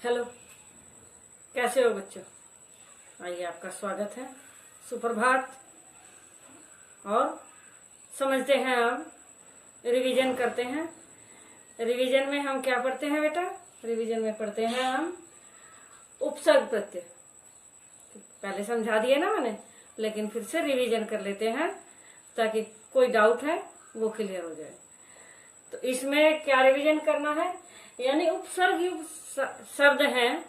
Hello, कैसे हो बच्चों? आइए, आपका स्वागत है। सुप्रभात। और समझते हैं, अब रिवीजन करते हैं। रिवीजन में हम क्या पढ़ते हैं बेटा? रिवीजन में पढ़ते हैं हम उपसर्ग प्रत्यय। पहले समझा दिए ना मैंने, लेकिन फिर से रिवीजन कर लेते हैं ताकि कोई डाउट है वो क्लियर हो जाए। तो इसमें क्या रिवीजन करना है? यानी उपसर्ग युक्त शब्द हैं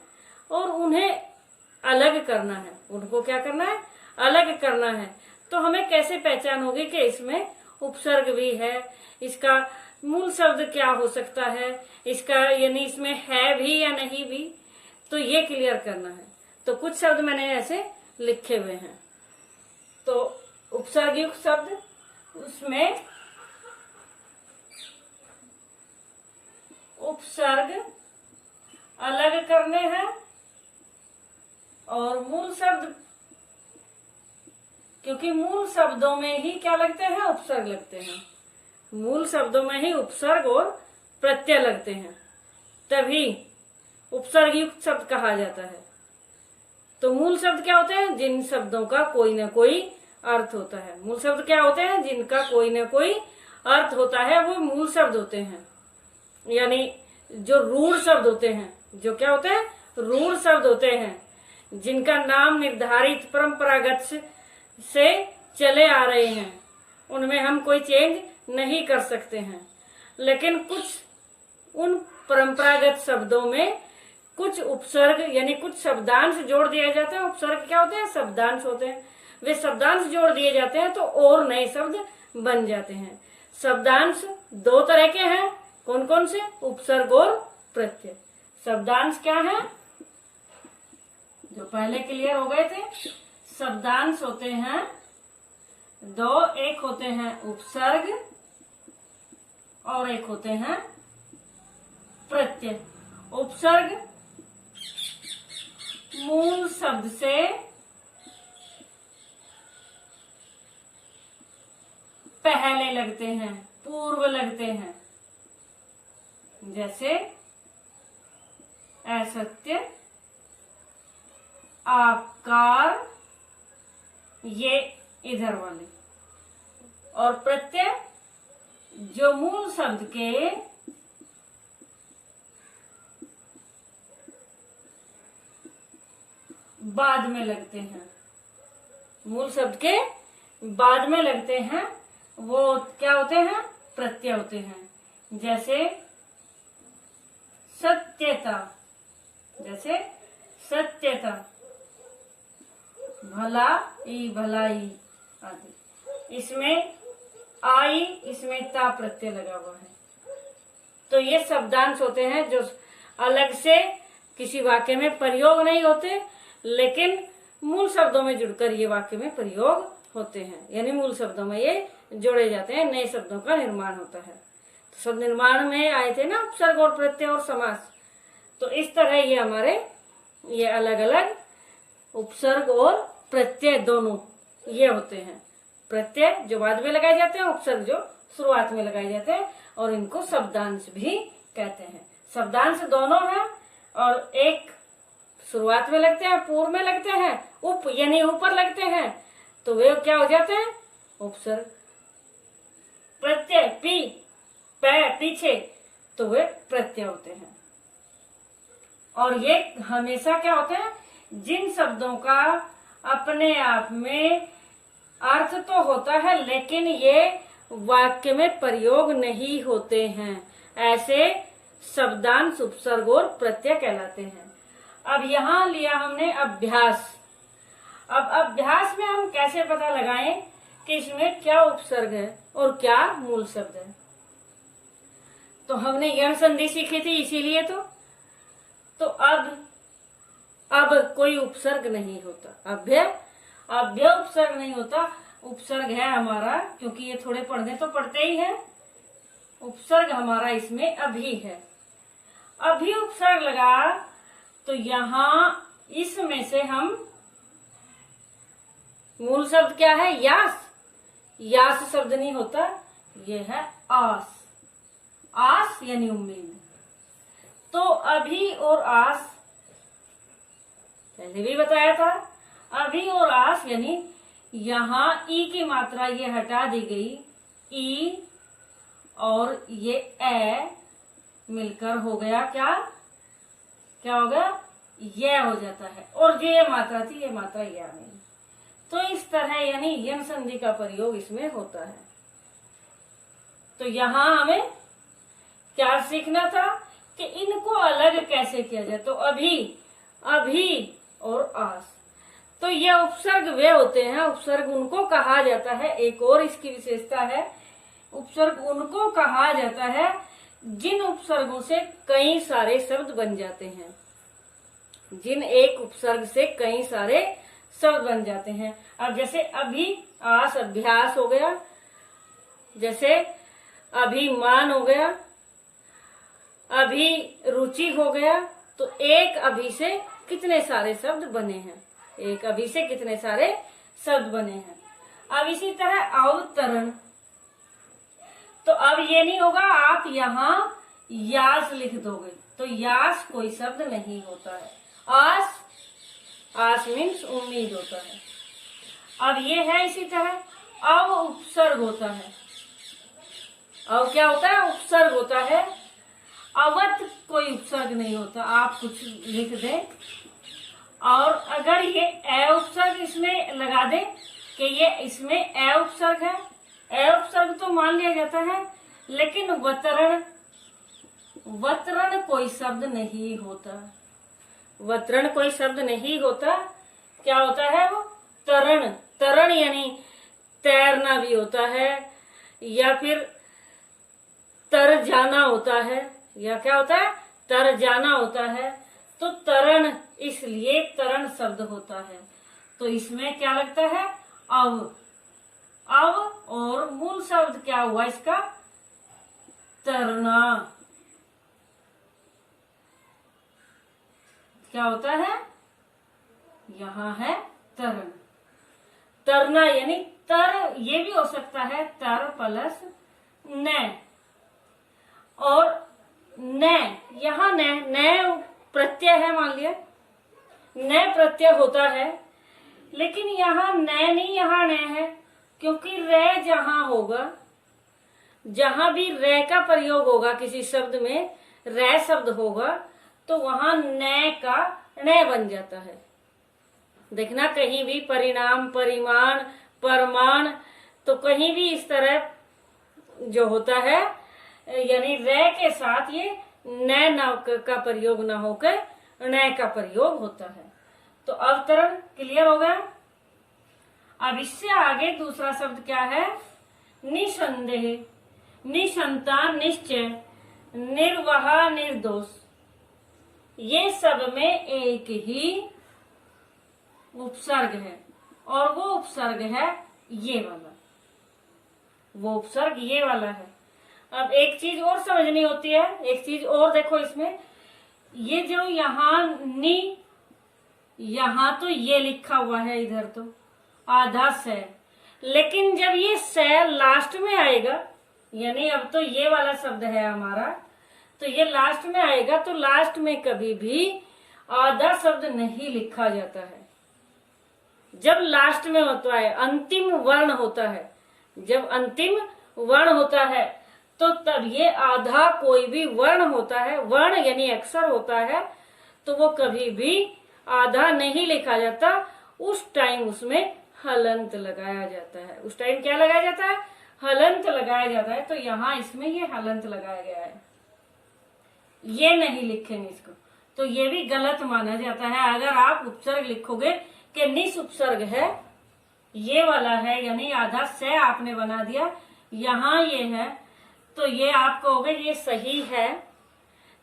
और उन्हें अलग करना है। उनको क्या करना है? अलग करना है। तो हमें कैसे पहचान होगी कि इसमें उपसर्ग भी है, इसका मूल शब्द क्या हो सकता है, इसका यानी इसमें है भी या नहीं भी, तो ये क्लियर करना है। तो कुछ शब्द मैंने ऐसे लिखे हुए हैं। तो उपसर्ग युक्त शब्द, उसमें उपसर्ग अलग करने हैं और मूल शब्द, क्योंकि मूल शब्दों में ही क्या लगते हैं? उपसर्ग लगते हैं। मूल शब्दों में ही उपसर्ग और प्रत्यय लगते हैं, तभी उपसर्ग युक्त शब्द कहा जाता है। तो मूल शब्द क्या होते हैं? जिन शब्दों का कोई ना कोई अर्थ होता है। मूल शब्द क्या होते हैं? जिनका कोई ना कोई अर्थ होता है, वो मूल शब्द होते हैं। यानी जो रूढ़ शब्द होते हैं, जो क्या होते हैं? रूढ़ शब्द होते हैं, जिनका नाम निर्धारित परंपरागत से चले आ रहे हैं, उनमें हम कोई चेंज नहीं कर सकते हैं। लेकिन कुछ उन परंपरागत शब्दों में कुछ उपसर्ग यानी कुछ शब्दांश जोड़ दिए जाते हैं। उपसर्ग क्या होते हैं? शब्दांश होते हैं। वे शब्दांश जोड़ दिए जाते हैं तो और नए शब्द बन जाते हैं। शब्दांश दो तरह के हैं। कौन कौन से? उपसर्ग और प्रत्यय। शब्दांश क्या है? जो पहले क्लियर हो गए थे। शब्दांश होते हैं दो, एक होते हैं उपसर्ग और एक होते हैं प्रत्यय। उपसर्ग मूल शब्द से पहले लगते हैं, पूर्व लगते हैं। जैसे असत्य, आकार, ये इधर वाले। और प्रत्यय जो मूल शब्द के बाद में लगते हैं, मूल शब्द के बाद में लगते हैं, वो क्या होते हैं? प्रत्यय होते हैं। जैसे सत्यता, जैसे सत्यता, भला ई, भलाई आदि। इसमें आई, इसमें ता प्रत्यय लगा हुआ है। तो ये शब्दांश होते हैं जो अलग से किसी वाक्य में प्रयोग नहीं होते, लेकिन मूल शब्दों में जुड़कर ये वाक्य में प्रयोग होते हैं। यानी मूल शब्दों में ये जोड़े जाते हैं, नए शब्दों का निर्माण होता है। तो शब्द निर्माण में आए थे ना उपसर्ग और प्रत्यय और समास। तो इस तरह ये हमारे ये अलग अलग उपसर्ग और प्रत्यय दोनों ये होते हैं। प्रत्यय जो बाद में लगाए जाते हैं, उपसर्ग जो शुरुआत में लगाए जाते हैं, और इनको शब्दांश भी कहते हैं। शब्दांश दोनों हैं, और एक शुरुआत में लगते हैं, पूर्व में लगते हैं, उप यानी ऊपर लगते हैं, तो वे क्या हो जाते हैं? उपसर्ग। प्रत्यय पी, पीछे, तो वे प्रत्यय होते हैं। और ये हमेशा क्या होते हैं? जिन शब्दों का अपने आप में अर्थ तो होता है, लेकिन ये वाक्य में प्रयोग नहीं होते हैं, ऐसे शब्दांश उपसर्ग और प्रत्यय कहलाते हैं। अब यहाँ लिया हमने अभ्यास। अब अभ्यास में हम कैसे पता लगाएं कि इसमें क्या उपसर्ग है और क्या मूल शब्द है? तो हमने यह संधि सीखी थी, इसीलिए तो अब कोई उपसर्ग नहीं होता। अभ्य उपसर्ग नहीं होता। उपसर्ग है हमारा, क्योंकि ये थोड़े पढ़ने तो पढ़ते ही हैं। उपसर्ग हमारा इसमें अभी है। अभी उपसर्ग लगा तो यहाँ इसमें से हम मूल शब्द क्या है? यास। यास शब्द नहीं होता, ये है आस। आस यानी उम्मीद। तो अभी और आस पहले भी बताया था। अभी और आस यानी यहाँ ई की मात्रा ये हटा दी गई, ई और ये ए मिलकर हो गया क्या, क्या हो गया, यह हो जाता है। और जो ये मात्रा थी ये मात्रा यह नहीं। तो इस तरह यानी यन संधि का प्रयोग इसमें होता है। तो यहाँ हमें क्या सीखना था कि इनको अलग कैसे किया जाए। तो अभी, अभी और आस, तो ये उपसर्ग वे होते हैं, उपसर्ग उनको कहा जाता है। एक और इसकी विशेषता है, उपसर्ग उनको कहा जाता है जिन उपसर्गों से कई सारे शब्द बन जाते हैं, जिन एक उपसर्ग से कई सारे शब्द बन जाते हैं। अब जैसे अभी आस अभ्यास हो गया, जैसे अभिमान हो गया, अभी रुचि हो गया। तो एक अभी से कितने सारे शब्द बने हैं, एक अभी से कितने सारे शब्द बने हैं। अब इसी तरह अवतरण, तो अब ये नहीं होगा आप यहाँ यास लिख दोगे, तो यास कोई शब्द नहीं होता है। आस, आस मीन्स उम्मीद होता है। अब ये है इसी तरह अव उपसर्ग होता है। अब क्या होता है, उपसर्ग होता है। अवत कोई उपसर्ग नहीं होता, आप कुछ लिख दें और अगर ये ए उपसर्ग इसमें लगा दे कि ये इसमें ए उपसर्ग है, ए उपसर्ग तो मान लिया जाता है, लेकिन वतरण, वतरण कोई शब्द नहीं होता, वतरण कोई शब्द नहीं होता। क्या होता है वो, तरण, तरण यानी तैरना भी होता है, या फिर तर जाना होता है, या क्या होता है, तर जाना होता है। तो तरण, इसलिए तरण शब्द होता है। तो इसमें क्या लगता है, अव, अव, और मूल शब्द क्या हुआ इसका, तरना। क्या होता है, यहाँ है तरण, तरना यानी तर, ये भी हो सकता है तर प्लस न, और न, यहाँ न प्रत्यय है, मान लिया न प्रत्यय होता है, लेकिन यहाँ न नहीं, यहाँ न है, क्योंकि रे जहां होगा, जहां भी रे का प्रयोग होगा किसी शब्द में, रे शब्द होगा, तो वहां न का न बन जाता है। देखना कहीं भी परिणाम, परिमाण, परमाण, तो कहीं भी इस तरह जो होता है यानी रे के साथ ये न का प्रयोग न होकर न का प्रयोग होता है। तो अवतरण क्लियर हो गया। अब इससे आगे दूसरा शब्द क्या है, निसंदेह, निशंता, निश्चय, निर्वाह, निर्दोष। ये सब में एक ही उपसर्ग है, और वो उपसर्ग है ये वाला, वो उपसर्ग ये वाला है। अब एक चीज और समझनी होती है, एक चीज और देखो इसमें, ये जो यहाँ नी, यहाँ तो ये लिखा हुआ है, इधर तो आधा से, लेकिन जब ये से लास्ट में आएगा, यानी अब तो ये वाला शब्द है हमारा, तो ये लास्ट में आएगा, तो लास्ट में कभी भी आधा शब्द नहीं लिखा जाता है। जब लास्ट में होता है, अंतिम वर्ण होता है, जब अंतिम वर्ण होता है, तो तब ये आधा कोई भी वर्ण होता है, वर्ण यानी अक्षर होता है, तो वो कभी भी आधा नहीं लिखा जाता। उस टाइम उसमें हलंत लगाया जाता है। उस टाइम क्या लगाया जाता है, हलंत लगाया जाता है। तो यहाँ इसमें ये हलंत लगाया गया है, ये नहीं लिखेंगे इसको, तो ये भी गलत माना जाता है। अगर आप उपसर्ग लिखोगे कि निस उपसर्ग है, ये वाला है, यानी आधा से आपने बना दिया, यहाँ ये है, तो ये आप कहोगे ये सही है,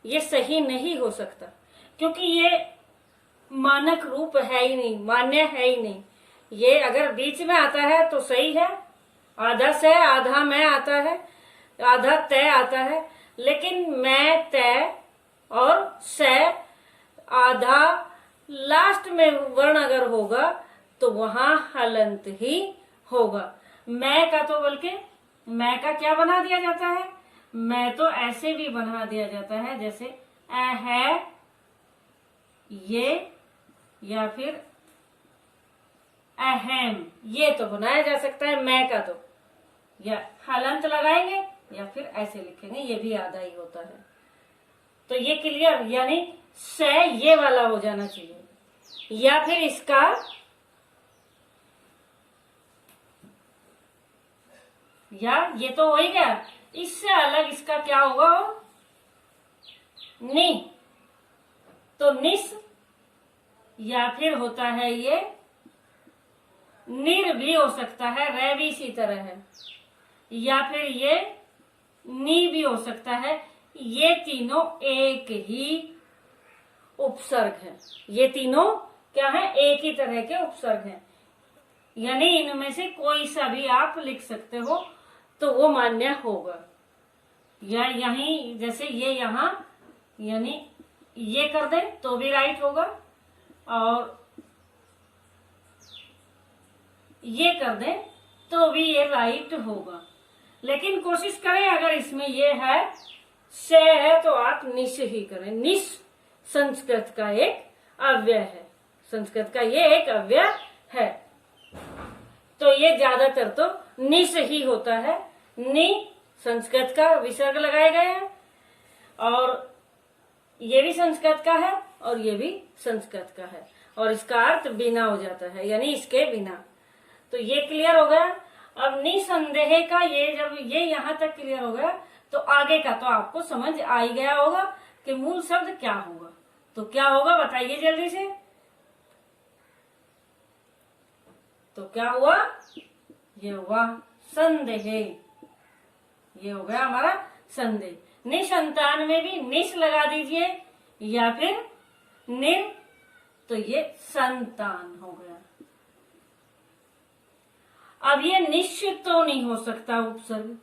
ये सही नहीं हो सकता, क्योंकि ये मानक रूप है ही नहीं, मान्य है ही नहीं। ये अगर बीच में आता है तो सही है, आधा से आधा में आता है, आधा तय आता है, लेकिन मैं तय और से आधा लास्ट में वर्ण अगर होगा तो वहां हलंत ही होगा। मैं का तो बल्कि मैं का क्या बना दिया जाता है, मैं तो ऐसे भी बना दिया जाता है, जैसे है, ये या फिर अहम, ये तो बनाया जा सकता है मैं का तो, या हलंत लगाएंगे या फिर ऐसे लिखेंगे, ये भी आधा ही होता है। तो ये क्लियर, यानी से ये वाला हो जाना चाहिए, या फिर इसका या ये तो हो ही गया, इससे अलग इसका क्या होगा, नि, तो निस, या फिर होता है ये निर भी हो सकता है, रे भी इसी तरह है, या फिर ये नी भी हो सकता है। ये तीनों एक ही उपसर्ग है, ये तीनों क्या है, एक ही तरह के उपसर्ग हैं, यानी इनमें से कोई सा भी आप लिख सकते हो तो वो मान्य होगा। या यहीं जैसे ये यहाँ, यानी ये कर दे तो भी राइट होगा, और ये कर दे तो भी ये राइट होगा। लेकिन कोशिश करें, अगर इसमें ये है से है तो आप निश ही करें। निश संस्कृत का एक अव्यय है, संस्कृत का ये एक अव्यय है, तो ये ज्यादातर तो निश ही होता है। नि संस्कृत का विसर्ग लगाए गए हैं, और ये भी संस्कृत का है और ये भी संस्कृत का है, और इसका अर्थ बिना हो जाता है, यानी इसके बिना। तो ये क्लियर हो गया। अब निसंदेह का ये, जब ये यहाँ तक क्लियर हो गया तो आगे का तो आपको समझ आ ही गया होगा कि मूल शब्द क्या होगा। तो क्या होगा बताइए जल्दी से। तो क्या हुआ, ये हुआ संदेह, ये हो गया हमारा संदेह। निसंतान में भी निस लगा दीजिए या फिर निर, तो ये संतान हो गया। अब ये निश्चित तो नहीं हो सकता उपसर्ग,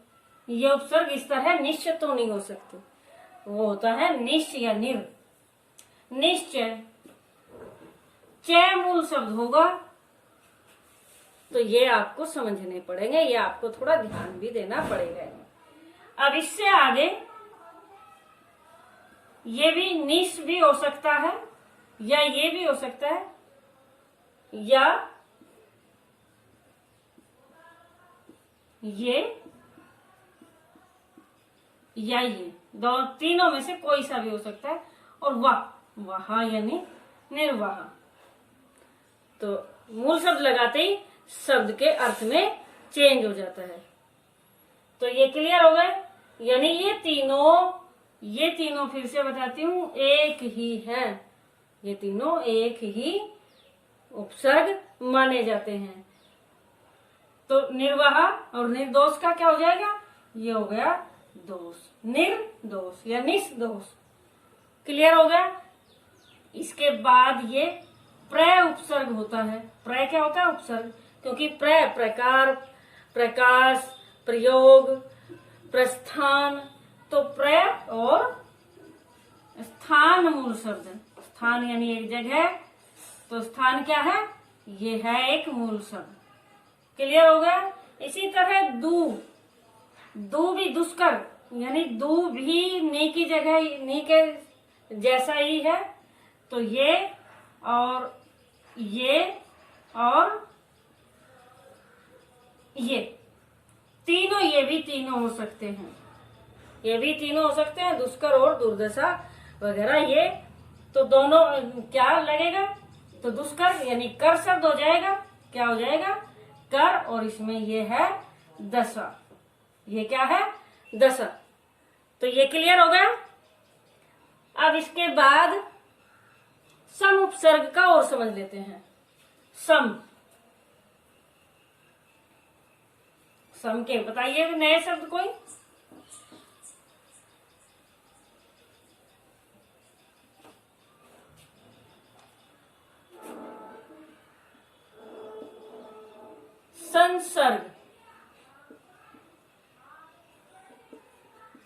ये उपसर्ग इस तरह निश्चित तो नहीं हो सकते, वो होता है निश्च या निर। निश्चय, चय मूल शब्द होगा, तो ये आपको समझने पड़ेंगे, ये आपको थोड़ा ध्यान भी देना पड़ेगा। अब इससे आगे ये भी निश भी हो सकता है, या ये भी हो सकता है, या ये, या ये, दो तीनों में से कोई सा भी हो सकता है। और वहा यानी निर्वाह, तो मूल शब्द लगाते ही शब्द के अर्थ में चेंज हो जाता है। तो ये क्लियर हो गए, यानी ये तीनों फिर से बताती हूँ एक ही है, ये तीनों एक ही उपसर्ग माने जाते हैं। तो निर्वाह और निर्दोष का क्या हो जाएगा, ये हो गया दोष, निर्दोष या निष्दोष। क्लियर हो गया। इसके बाद ये प्रय उपसर्ग होता है। प्रय क्या होता है, उपसर्ग, क्योंकि प्रय प्रकार, प्रकाश, प्रयोग, प्रस्थान, तो प्रय और स्थान मूल शब्द है। स्थान यानी एक जगह, तो स्थान क्या है, ये है एक मूल शब्द। क्लियर हो गया। इसी तरह दू भी दुष्कर, यानी दू भी नी की जगह, नी के जैसा ही है, तो ये और ये और ये तीनों, ये भी तीनों हो सकते हैं, ये भी तीनों हो सकते हैं, दुष्कर और दुर्दशा वगैरह। ये तो दोनों क्या लगेगा, तो दुष्कर यानी कर शब्द हो जाएगा, क्या हो जाएगा, कर, और इसमें ये है दशा, ये क्या है, दशा। तो ये क्लियर हो गया। अब इसके बाद सम उपसर्ग का और समझ लेते हैं। सम के बताइए नए शब्द कोई। संसर्ग,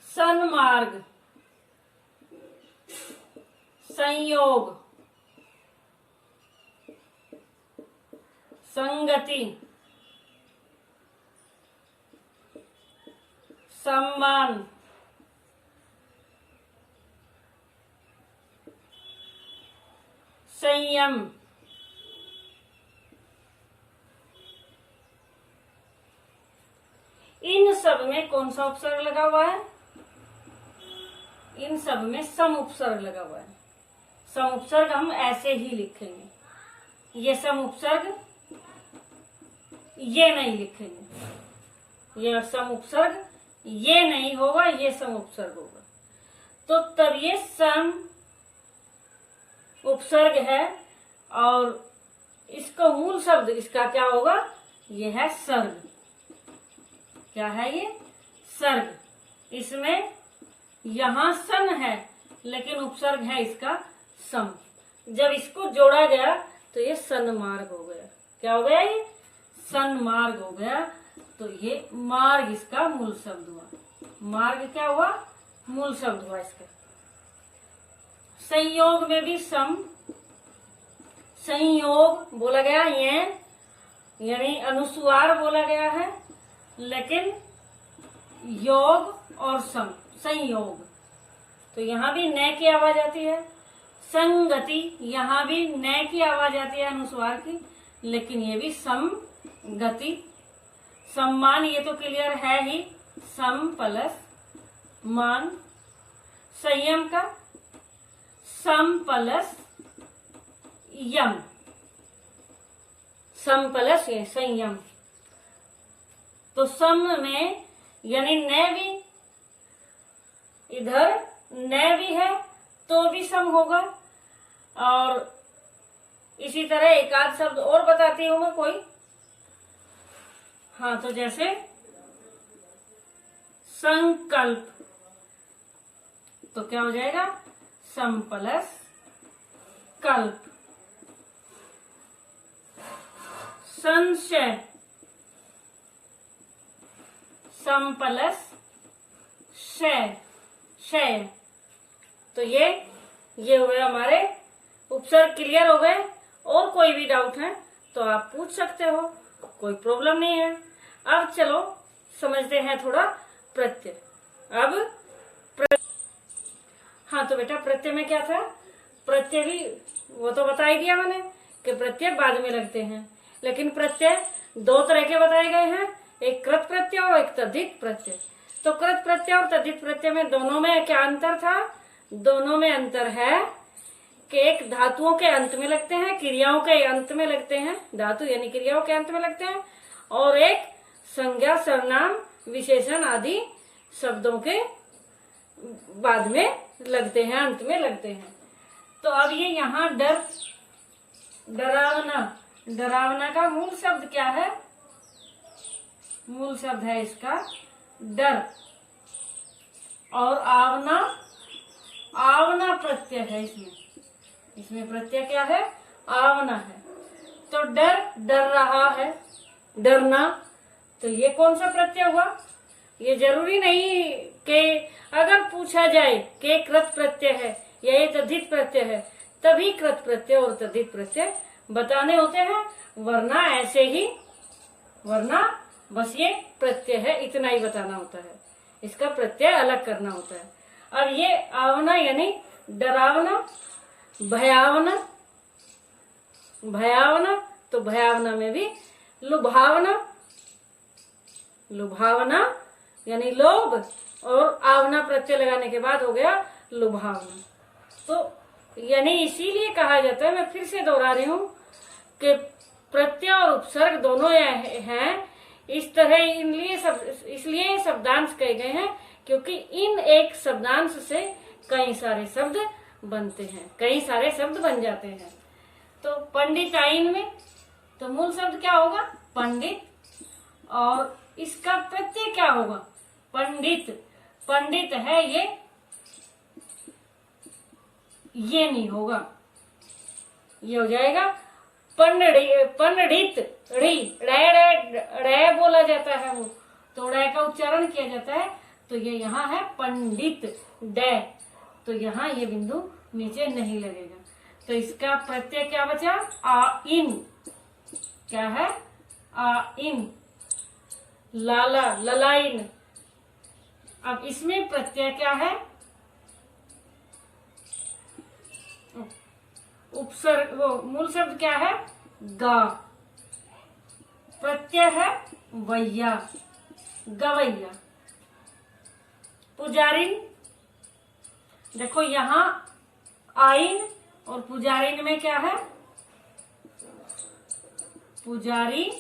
सन्मार्ग, संयोग, संगति, सम्मान, संयम, सब में कौन सा उपसर्ग लगा हुआ है? इन सब में सम उपसर्ग लगा हुआ है। सम उपसर्ग हम ऐसे ही लिखेंगे, ये सम उपसर्ग ये नहीं लिखेंगे, ये सम उपसर्ग ये नहीं होगा, ये सम उपसर्ग होगा। तो तब ये सम उपसर्ग है और इसका मूल शब्द इसका क्या होगा? ये है सर्ग। क्या है ये? सर्ग। इसमें यहां सन है लेकिन उपसर्ग है इसका सम। जब इसको जोड़ा गया तो ये सन्मार्ग हो गया। क्या हो गया? ये सन्मार्ग हो गया। तो ये मार्ग इसका मूल शब्द हुआ। मार्ग क्या हुआ? मूल शब्द हुआ इसका। संयोग में भी सम, संयोग बोला गया, ये यानी अनुस्वार बोला गया है, लेकिन योग और सम, संयोग, तो यहाँ भी न की आवाज आती है। संगति, यहाँ भी न की आवाज आती है अनुस्वार की, लेकिन ये भी सम गति। सम्मान ये तो क्लियर है ही, सम प्लस मान। संयम का सम प्लस यम, सम प्लस ये संयम। तो सम में यानी न भी, इधर न भी है तो भी सम होगा। और इसी तरह एक आध शब्द और बताती हूं मैं कोई। हाँ, तो जैसे संकल्प, तो क्या हो जाएगा? सम प्लस कल्प। संशय, सम प्लस शय, शय। तो ये हो गए हमारे उपसर्ग। क्लियर हो गए? और कोई भी डाउट है तो आप पूछ सकते हो, कोई प्रॉब्लम नहीं है। अब चलो समझते हैं थोड़ा प्रत्यय। अब हाँ, तो बेटा प्रत्यय में क्या था? प्रत्यय भी वो तो बता ही दिया मैंने कि प्रत्यय बाद में लगते हैं, लेकिन प्रत्यय दो तरह के बताए गए हैं, एक कृत प्रत्यय और एक तद्धित प्रत्यय। तो कृत प्रत्यय और तद्धित प्रत्यय में दोनों में क्या अंतर था? दोनों में अंतर है कि एक धातुओं के अंत में लगते हैं, क्रियाओं के अंत में लगते हैं, धातु यानी क्रियाओं के अंत में लगते हैं, और एक संज्ञा, सर्वनाम, विशेषण आदि शब्दों के बाद में लगते हैं, अंत में लगते हैं। तो अब ये यहाँ डरावना, डरावना का मूल शब्द क्या है? मूल शब्द है इसका डर। और आवना, आवना प्रत्यय है इसमें। इसमें प्रत्यय क्या है? आवना है। तो डर, डर रहा है, डरना। तो ये कौन सा प्रत्यय हुआ? ये जरूरी नहीं कि अगर पूछा जाए कि कृत प्रत्यय है या ये तद्धित प्रत्यय है तभी कृत प्रत्यय और तद्धित प्रत्यय बताने होते हैं, वरना ऐसे ही, वरना बस ये प्रत्यय है इतना ही बताना होता है, इसका प्रत्यय अलग करना होता है। अब ये आवना यानी डरावना, भयावना, भयावना, तो भयावना में भी लुभावना, लुभावना यानी लोभ, और आवना प्रत्यय लगाने के बाद हो गया लुभावना। तो यानी इसीलिए कहा जाता है, मैं फिर से दोहरा रही हूँ कि प्रत्यय और उपसर्ग दोनों हैं। इस तरह इसलिए शब्दांश कहे गए हैं क्योंकि इन एक शब्दांश से कई सारे शब्द बनते हैं, कई सारे शब्द बन जाते हैं। तो पंडिताइन में तो मूल शब्द क्या होगा? पंडित। और इसका प्रत्यय क्या होगा? पंडित। पंडित है ये नहीं होगा, ये हो जाएगा पंडित। ड़ी रे बोला जाता है वो, तो रे का उच्चारण किया जाता है, तो ये यहाँ है पंडित डे, तो यहाँ ये बिंदु नीचे नहीं लगेगा। तो इसका प्रत्यय क्या बचा? आ इन। क्या है? आ इन। लाला, ललाइन। अब इसमें प्रत्यय क्या है? उपसर्ग, वो मूल शब्द क्या है? गा। प्रत्यय है वैया, गवैया। पुजारिन, देखो यहाँ आइन और पुजारिन में क्या है, पुजारी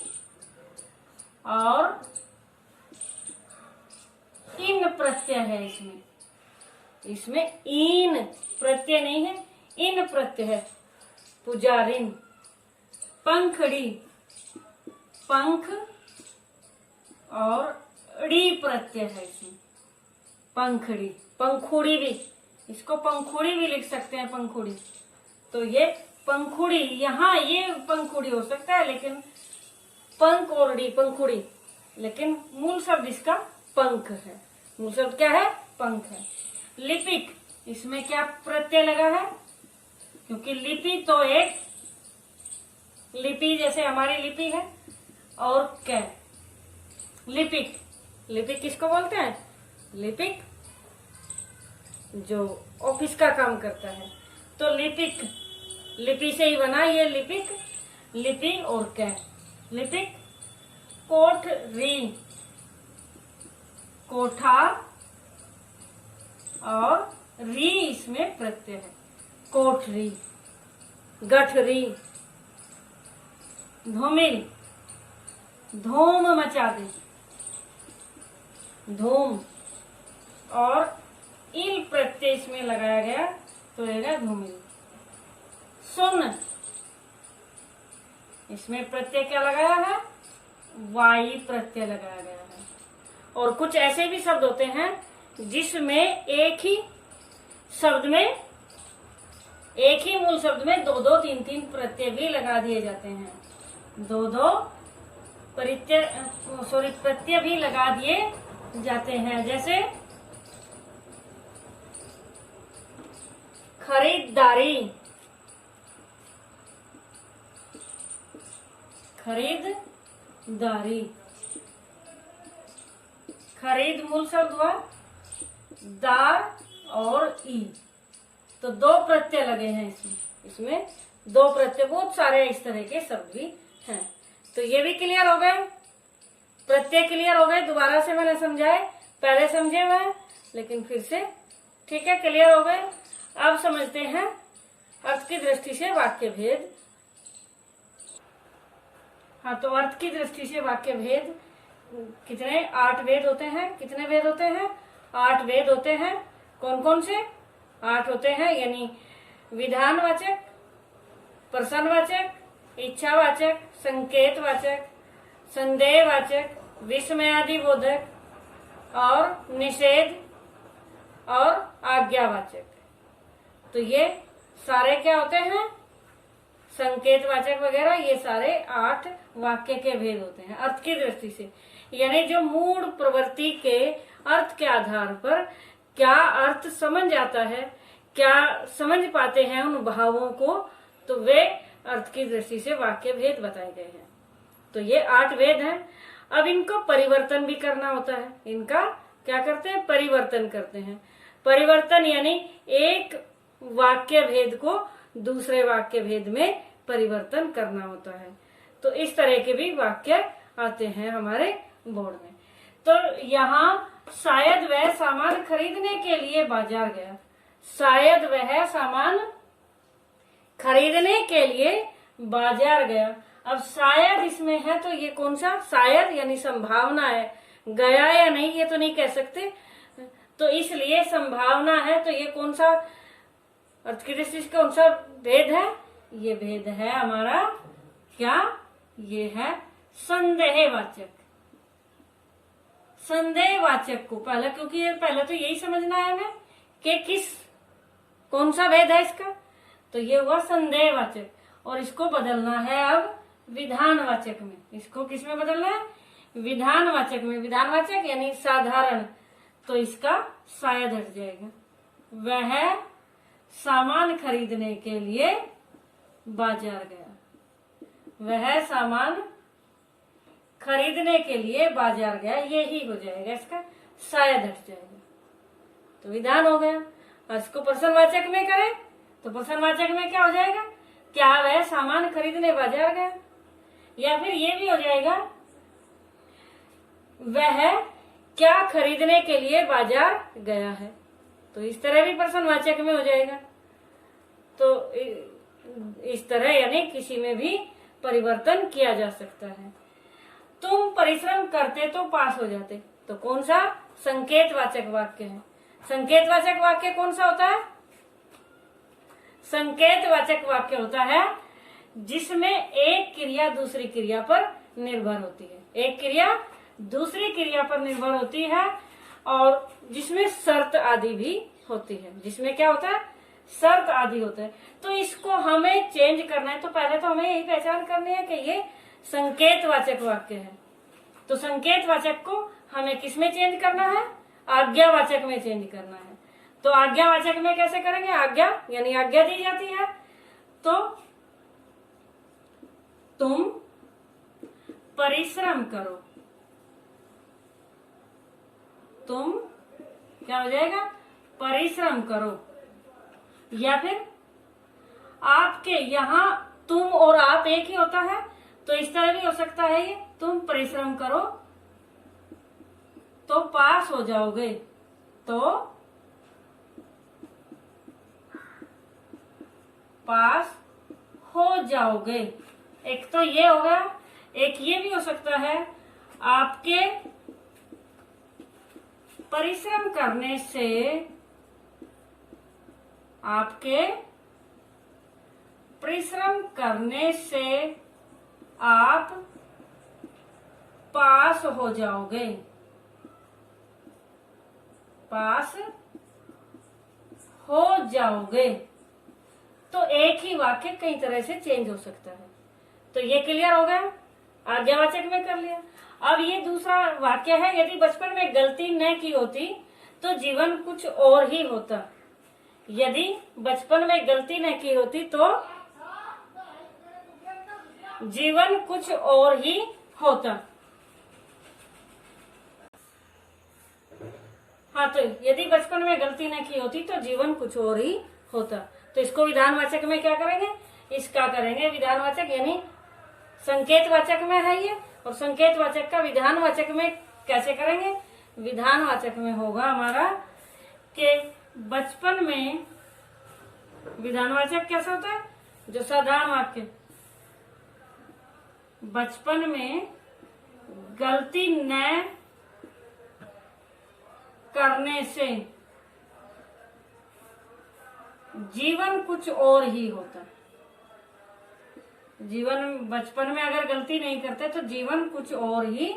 और इन प्रत्यय है इसमें, इसमें इन प्रत्यय नहीं है, इन प्रत्यय है। पुजारिन, पंखड़ी, पंख और ड़ी प्रत्यय है इसमें, पंखड़ी, पंखुड़ी भी, इसको पंखुड़ी भी लिख सकते हैं, पंखुड़ी। तो ये पंखुड़ी, यहाँ ये पंखुड़ी हो सकता है, लेकिन पंख और डी पंखुड़ी, लेकिन मूल शब्द इसका पंख है। मूल शब्द क्या है, पंख है। लिपिक, इसमें क्या प्रत्यय लगा है, क्योंकि लिपि तो एक लिपि जैसे हमारी लिपि है, और क्या लिपिक, लिपिक किसको बोलते हैं, लिपिक जो ऑफिस का काम करता है। तो लिपिक, लिपि से ही बना ये लिपिक, लिपि और क्या लिपिक। कोठरी, कोठा और री इसमें प्रत्यय है, कोठरी। गठरी, धूमिल, धूम मचा दे, धूम, और इल प्रत्यय इसमें लगाया गया तो रहेगा धूमिल। सुन, इसमें प्रत्यय क्या लगाया है, वाई प्रत्यय लगाया गया है। और कुछ ऐसे भी शब्द होते हैं जिसमें एक ही शब्द में, एक ही मूल शब्द में दो दो तीन तीन प्रत्यय भी लगा दिए जाते हैं, दो दो प्रत्यय भी लगा दिए जाते हैं। जैसे खरीदारी, खरीदारी, खरीद मूल शब्द हुआ, दार और ई, तो दो प्रत्यय लगे हैं इसमें, इसमें दो प्रत्यय, बहुत सारे इस तरह के शब्द भी हैं। तो ये भी क्लियर हो गए, प्रत्यय क्लियर हो गए। दोबारा से मैंने समझाए, पहले समझे हुए लेकिन फिर से, ठीक है, क्लियर हो गए। अब समझते हैं अर्थ की दृष्टि से वाक्य भेद। हाँ, तो अर्थ की दृष्टि से वाक्य भेद कितने, 8 भेद होते हैं। कितने भेद होते हैं, 8 भेद होते हैं। कौन कौन से 8 होते हैं, यानी विधानवाचक, प्रश्नवाचक, इच्छावाचक, संकेतवाचक, संदेहवाचक, विस्मयादिबोधक और निषेध और आज्ञावाचक। तो ये सारे क्या होते हैं, संकेतवाचक वगैरह, ये सारे 8 वाक्य के भेद होते हैं अर्थ की दृष्टि से। यानी जो मूल प्रवृत्ति के अर्थ के आधार पर क्या अर्थ समझ आता है, क्या समझ पाते हैं उन भावों को, तो वे अर्थ की दृष्टि से वाक्य भेद बताए गए हैं। तो ये 8 भेद हैं। अब इनको परिवर्तन भी करना होता है। इनका क्या करते हैं, परिवर्तन करते हैं। परिवर्तन यानी एक वाक्य भेद को दूसरे वाक्य भेद में परिवर्तन करना होता है। तो इस तरह के भी वाक्य आते हैं हमारे बोर्ड में। तो यहाँ शायद वह सामान खरीदने के लिए बाजार गया, शायद वह सामान खरीदने के लिए बाजार गया। अब शायद इसमें है तो ये कौन सा, शायद यानी संभावना है, गया या नहीं ये तो नहीं कह सकते, तो इसलिए संभावना है। तो ये कौन सा अर्थ की दृष्टि से कौन सा भेद है, ये भेद है हमारा क्या, ये है संदेहवाचक। संदेहवाचक को पहले, क्योंकि ये पहले तो यही समझना है हमें कि किस कौन सा भेद है इसका, तो ये हुआ संदेहवाचक। और इसको बदलना है अब विधानवाचक में। इसको किस में बदलना है, विधानवाचक में। विधानवाचक यानी साधारण, तो इसका शायद हट जाएगा। वह सामान खरीदने के लिए बाजार गया, वह सामान खरीदने के लिए बाजार गया, ये ही हो जाएगा, इसका शायद हट जाएगा, तो विधान हो गया। और इसको प्रश्नवाचक में करें तो प्रश्नवाचक में क्या हो जाएगा, क्या वह सामान खरीदने बाजार गया, या फिर ये भी हो जाएगा वह क्या खरीदने के लिए बाजार गया है। तो इस तरह भी प्रश्नवाचक में हो जाएगा। तो इस तरह यानी किसी में भी परिवर्तन किया जा सकता है। तुम परिश्रम करते तो पास हो जाते, तो कौन सा संकेतवाचक वाक्य है। संकेतवाचक वाक्य कौन सा होता है। संकेतवाचक वाक्य होता है जिसमें एक क्रिया दूसरी क्रिया पर निर्भर होती है। एक क्रिया दूसरी क्रिया पर निर्भर होती है और जिसमें शर्त आदि भी होती है। जिसमें क्या होता है, शर्त आदि होता है। तो इसको हमें चेंज करना है तो पहले तो हमें यही पहचान करनी है कि ये संकेतवाचक वाक्य है। तो संकेतवाचक को हमें किसमें चेंज करना है, आज्ञावाचक में चेंज करना है। तो आज्ञावाचक में कैसे करेंगे, आज्ञा यानी आज्ञा दी जाती है। तो तुम परिश्रम करो, तुम क्या हो जाएगा, परिश्रम करो। या फिर आपके यहाँ तुम और आप एक ही होता है, तो इस तरह भी हो सकता है ये, तुम परिश्रम करो तो पास हो जाओगे। तो पास हो जाओगे, एक तो ये हो गया। एक ये भी हो सकता है, आपके परिश्रम करने से, आपके परिश्रम करने से आप पास हो जाओगे, पास हो जाओगे। तो एक ही वाक्य कई तरह से चेंज हो सकता है। तो ये क्लियर हो गया, आज्ञावाचक में कर लिया। अब ये दूसरा वाक्य है, यदि बचपन में गलती न की होती तो जीवन कुछ और ही होता। यदि बचपन में गलती न की होती तो जीवन कुछ और ही होता। हाँ, तो यदि बचपन में गलती न की होती तो जीवन कुछ और ही होता। तो इसको विधानवाचक में क्या करेंगे, इसका करेंगे विधानवाचक, यानी संकेतवाचक में है ये। और संकेतवाचक का विधानवाचक में कैसे करेंगे, विधानवाचक में होगा हमारा कि बचपन में, विधानवाचक कैसा होता है, जो साधारण वाक्य, बचपन में गलती न करने से जीवन कुछ और ही होता। जीवन, बचपन में अगर गलती नहीं करते तो जीवन कुछ और ही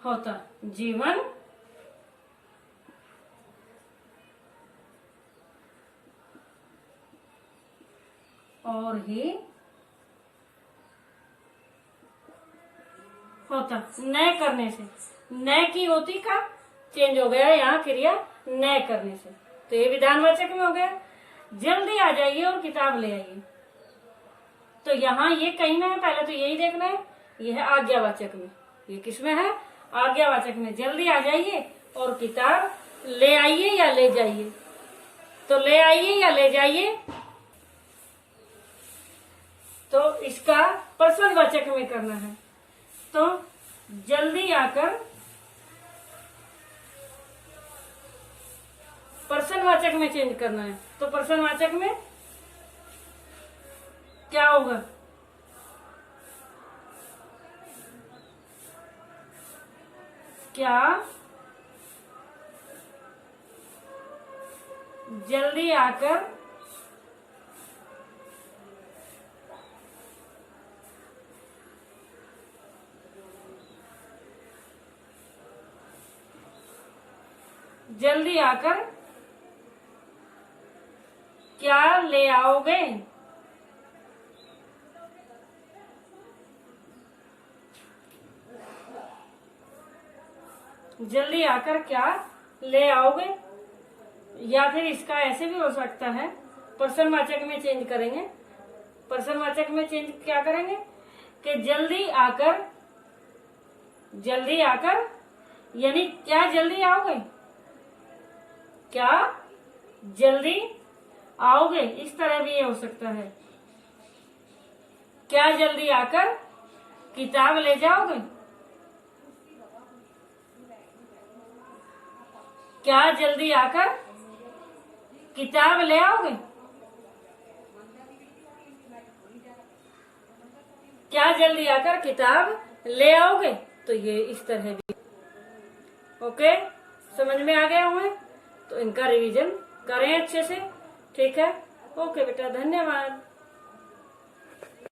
होता। जीवन और ही होता। न करने से, न की होती का चेंज हो गया यहाँ क्रिया न करने से। तो ये विधानवाचक में हो गया। जल्दी आ जाइए और किताब ले आइए। तो यहाँ ये कहना है, पहले तो यही देखना है, ये है आज्ञावाचक में। ये किसमें है, आज्ञावाचक में। जल्दी आ जाइए और किताब ले आइए या ले जाइए। तो ले आइए या ले जाइए, तो इसका प्रश्नवाचक में करना है। तो जल्दी आकर, प्रश्नवाचक में चेंज करना है। तो प्रश्नवाचक में क्या होगा, क्या जल्दी आकर जल्दी आकर क्या ले आओगे। जल्दी आकर क्या ले आओगे। या फिर इसका ऐसे भी हो सकता है, प्रश्नवाचक में चेंज करेंगे। प्रश्नवाचक में चेंज क्या करेंगे कि जल्दी आकर, जल्दी आकर यानी क्या जल्दी आओगे, क्या जल्दी आओगे। इस तरह भी ये हो सकता है, क्या जल्दी आकर किताब ले जाओगे। क्या जल्दी आकर किताब ले आओगे? क्या जल्दी आकर किताब ले आओगे? तो ये इस तरह भी। ओके, समझ में आ गया हमें? तो इनका रिवीजन करें अच्छे से। ठीक है, ओके बेटा, धन्यवाद।